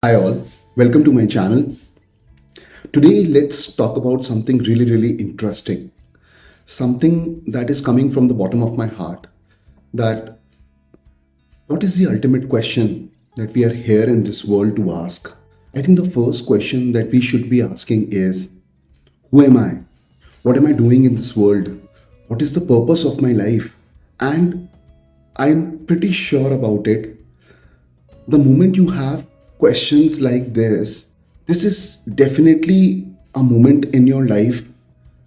Hi all, welcome to my channel. Today let's talk about something really interesting. Something that is coming from the bottom of my heart. That what is the ultimate question that we are here in this world to ask? I think the first question that we should be asking is, who am I? What am I doing in this world? What is the purpose of my life? And I'm pretty sure about it. The moment you have questions like this is definitely a moment in your life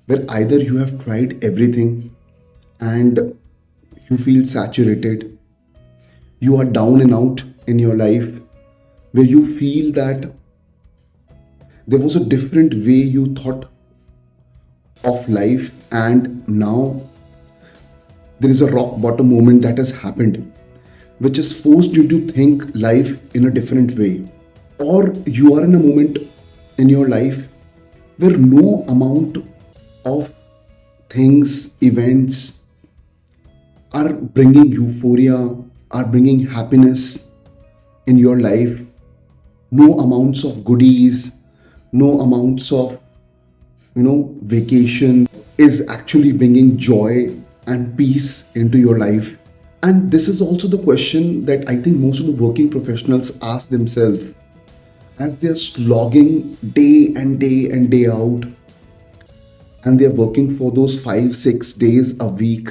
where either you have tried everything and you feel saturated, you are down and out in your life, where you feel that there was a different way you thought of life, and now there is a rock bottom moment that has happened which has forced you to think life in a different way. Or you are in a moment in your life where no amount of things, events are bringing euphoria, are bringing happiness in your life. No amounts of goodies, no amounts of vacation is actually bringing joy and peace into your life. And this is also the question that I think most of the working professionals ask themselves as they're slogging day and day and day out, and they're working for those 5 6 days a week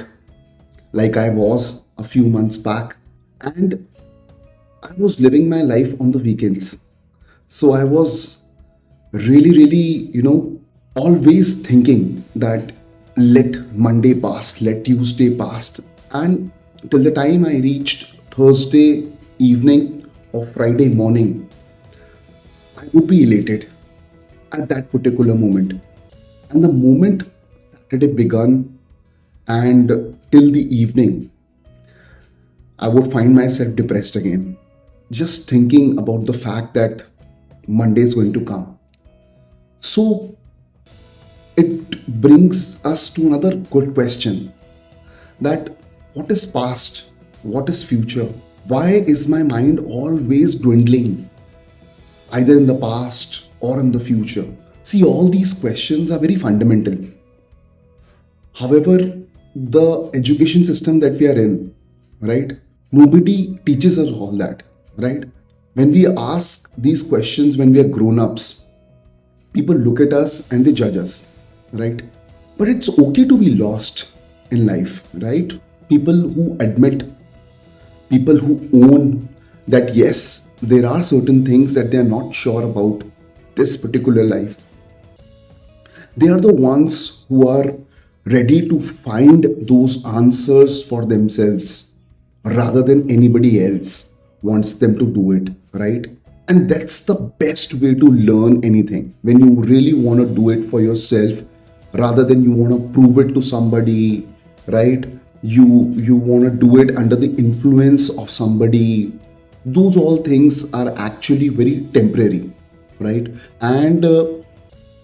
like I was a few months back. And I was living my life on the weekends, so I was really always thinking that let Monday pass, let Tuesday pass, and till the time I reached Thursday evening or Friday morning, I would be elated at that particular moment. And the moment Saturday began and till the evening, I would find myself depressed again, just thinking about the fact that Monday is going to come. So it brings us to another good question, that what is past? What is future? Why is my mind always dwindling, either in the past or in the future? See, all these questions are very fundamental. However, the education system that we are in, right? Nobody teaches us all that, right? When we ask these questions when we are grown ups, people look at us and they judge us, right? But it's okay to be lost in life, right? People who admit, people who own that yes, there are certain things that they are not sure about this particular life, they are the ones who are ready to find those answers for themselves rather than anybody else wants them to do it, right? And that's the best way to learn anything, when you really want to do it for yourself rather than you want to prove it to somebody, right? You want to do it under the influence of somebody. Those all things are actually very temporary, right? And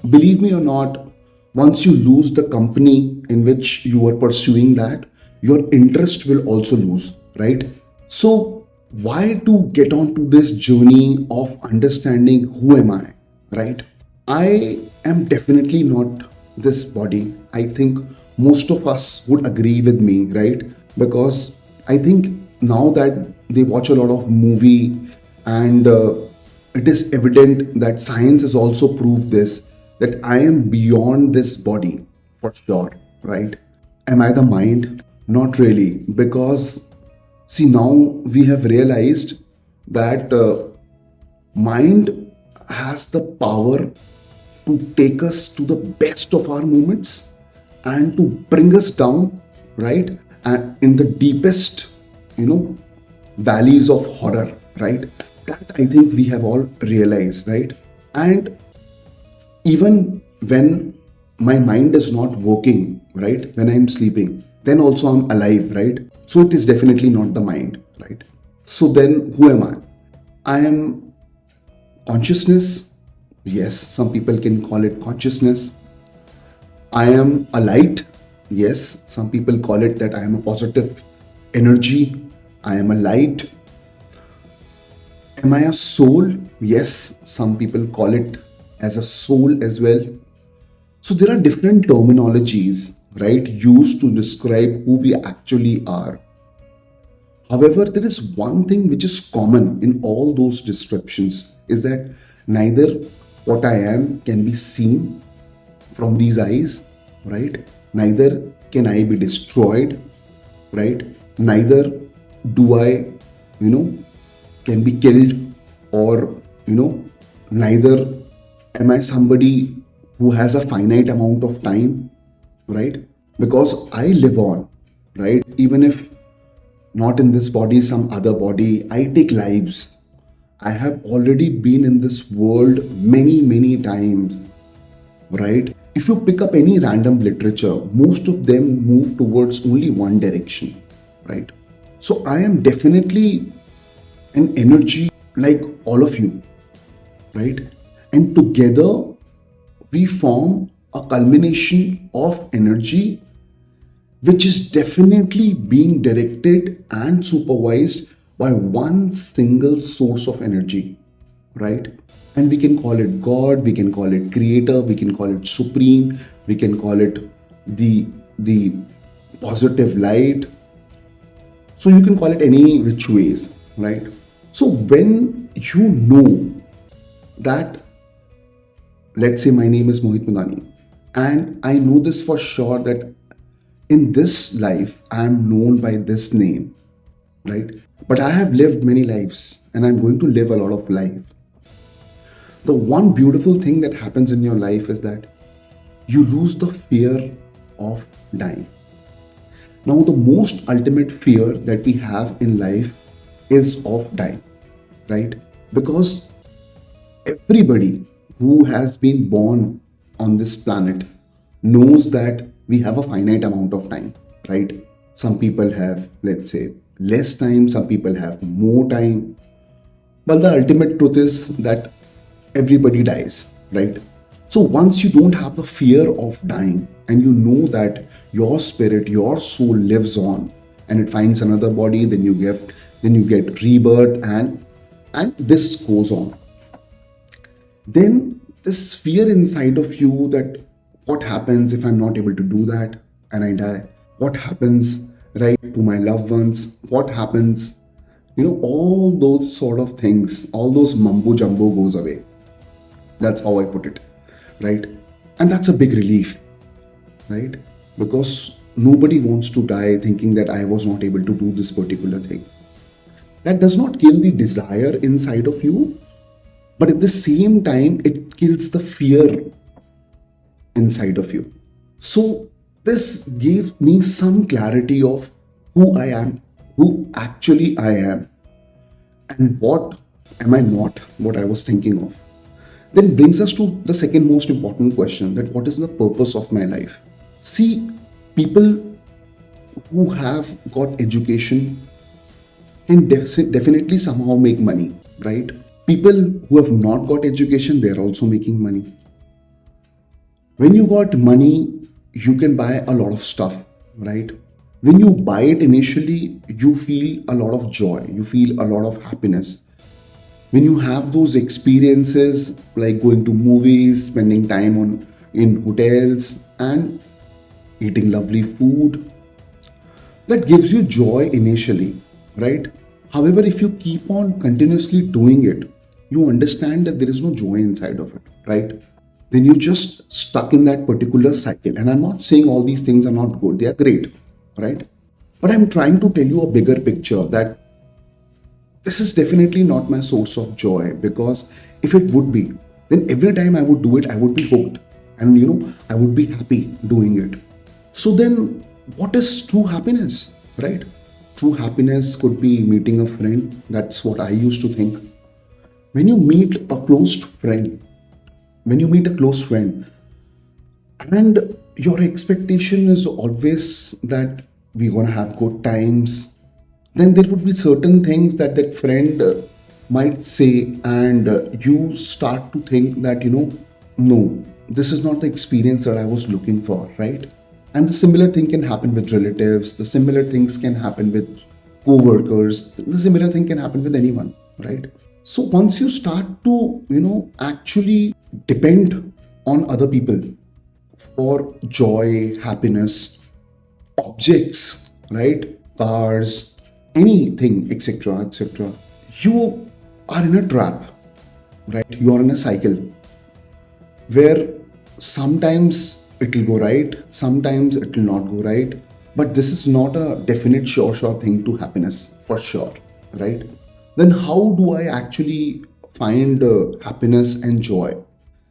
believe me or not, once you lose the company in which you are pursuing that, your interest will also lose, right? So why to get on to this journey of understanding who am I, right? I am definitely not this body. I think most of us would agree with me, right? Because I think now that they watch a lot of movie, and it is evident that science has also proved this, that I am beyond this body for sure, right? Am I the mind? Not really, because see, now we have realized that mind has the power to take us to the best of our moments and to bring us down, right? And in the deepest, valleys of horror, right? That I think we have all realized, right? And even when my mind is not working, right? When I'm sleeping, then also I'm alive, right? So it is definitely not the mind, right? So then who am I? I am consciousness. Yes, some people can call it consciousness. I am a light. Yes, some people call it that I am a positive energy. I am a light. Am I a soul? Yes, some people call it as a soul as well. So there are different terminologies, right, used to describe who we actually are. However, there is one thing which is common in all those descriptions is that neither what I am can be seen from these eyes, right? Neither can I be destroyed, right? Neither do I, can be killed, or, neither am I somebody who has a finite amount of time, right? Because I live on, right? Even if not in this body, some other body, I take lives. I have already been in this world many, many times, right? If you pick up any random literature, most of them move towards only one direction, right? So I am definitely an energy like all of you, right? And together we form a culmination of energy which is definitely being directed and supervised by one single source of energy, right? And we can call it God, we can call it creator, we can call it supreme, we can call it the positive light. So you can call it any which ways, right? So when you know that, let's say my name is Mohit Mudani, and I know this for sure that in this life I am known by this name, right? But I have lived many lives and I'm going to live a lot of life. The one beautiful thing that happens in your life is that you lose the fear of dying. Now, the most ultimate fear that we have in life is of dying, right? Because everybody who has been born on this planet knows that we have a finite amount of time, right? Some people have, let's say, less time, some people have more time. But the ultimate truth is that everybody dies, right? So once you don't have the fear of dying and you know that your spirit, your soul lives on and it finds another body, then you get rebirth and this goes on. Then this fear inside of you that what happens if I'm not able to do that and I die? What happens, right, to my loved ones? What happens? All those sort of things, all those mumbo jumbo goes away. That's how I put it, right? And that's a big relief, right? Because nobody wants to die thinking that I was not able to do this particular thing. That does not kill the desire inside of you, but at the same time, it kills the fear inside of you. So this gave me some clarity of who I am, who actually I am, and what am I not, what I was thinking of. Then brings us to the second most important question, that what is the purpose of my life? See, people who have got education can definitely somehow make money, right? People who have not got education, they're also making money. When you got money, you can buy a lot of stuff, right? When you buy it initially, you feel a lot of joy, you feel a lot of happiness. When you have those experiences like going to movies, spending time in hotels and eating lovely food, that gives you joy initially, right? However, if you keep on continuously doing it, you understand that there is no joy inside of it, right? Then you're just stuck in that particular cycle. And I'm not saying all these things are not good, they are great, right? But I'm trying to tell you a bigger picture that this is definitely not my source of joy, because if it would be, then every time I would do it, I would be hooked and I would be happy doing it. So then what is true happiness, right? True happiness could be meeting a friend. That's what I used to think. When you meet a close friend, and your expectation is always that we're gonna have good times, then there would be certain things that friend might say, and you start to think that no, this is not the experience that I was looking for, right? And the similar thing can happen with relatives, the similar things can happen with co-workers, the similar thing can happen with anyone, right? So once you start to actually depend on other people for joy, happiness, objects, right, cars, anything, etc., etc., you are in a trap, right? You are in a cycle where sometimes it will go right, sometimes it will not go right. But this is not a definite sure thing to happiness for sure, right? Then how do I actually find happiness and joy?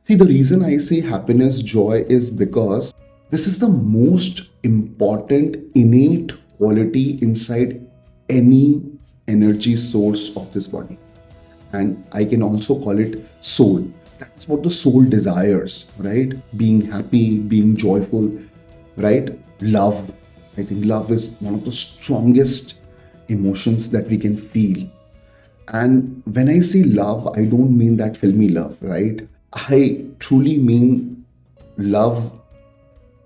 See, the reason I say happiness, joy is because this is the most important innate quality inside any energy source of this body, and I can also call it soul. That's what the soul desires, right? Being happy, being joyful, right? Love. I think love is one of the strongest emotions that we can feel. And when I say love, I don't mean that filmy love, right? I truly mean love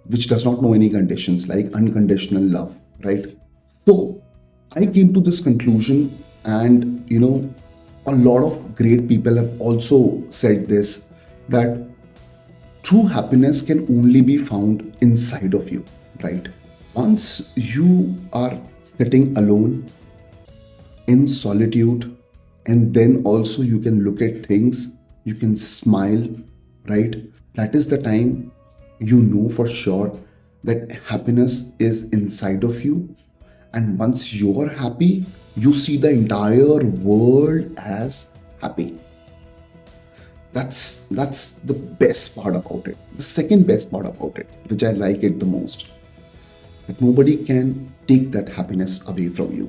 which does not know any conditions, like unconditional love, right? So I came to this conclusion, and a lot of great people have also said this, that true happiness can only be found inside of you, right? Once you are sitting alone in solitude, and then also you can look at things, you can smile, right? That is the time you know for sure that happiness is inside of you. And once you're happy, you see the entire world as happy. That's the best part about it. The second best part about it, which I like it the most, that nobody can take that happiness away from you.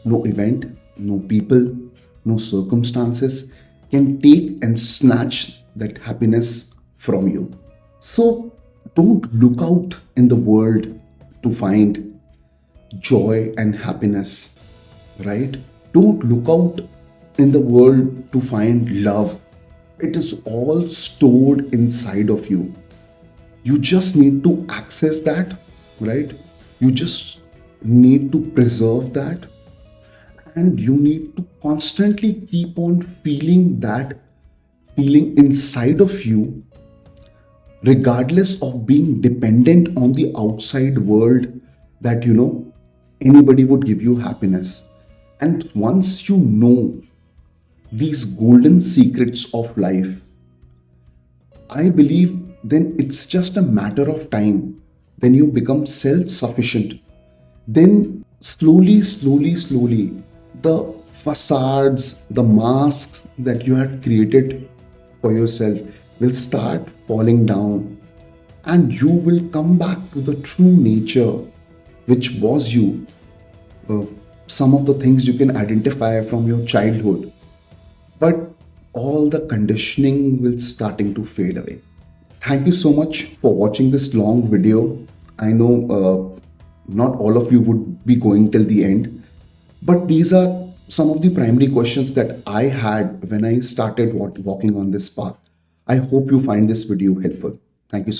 No event, no people, no circumstances can take and snatch that happiness from you. So don't look out in the world to find joy and happiness, right? Don't look out in the world to find love. It is all stored inside of you. You just need to access that, right? You just need to preserve that, and you need to constantly keep on feeling that feeling inside of you, regardless of being dependent on the outside world, that anybody would give you happiness. And once you know these golden secrets of life, I believe then it's just a matter of time. Then you become self sufficient. Then slowly, the facades, the masks that you had created for yourself will start falling down, and you will come back to the true nature which was you. Uh, some of the things you can identify from your childhood, but all the conditioning will starting to fade away. Thank you so much for watching this long video. I know not all of you would be going till the end, but these are some of the primary questions that I had when I started walking on this path. I hope you find this video helpful. Thank you so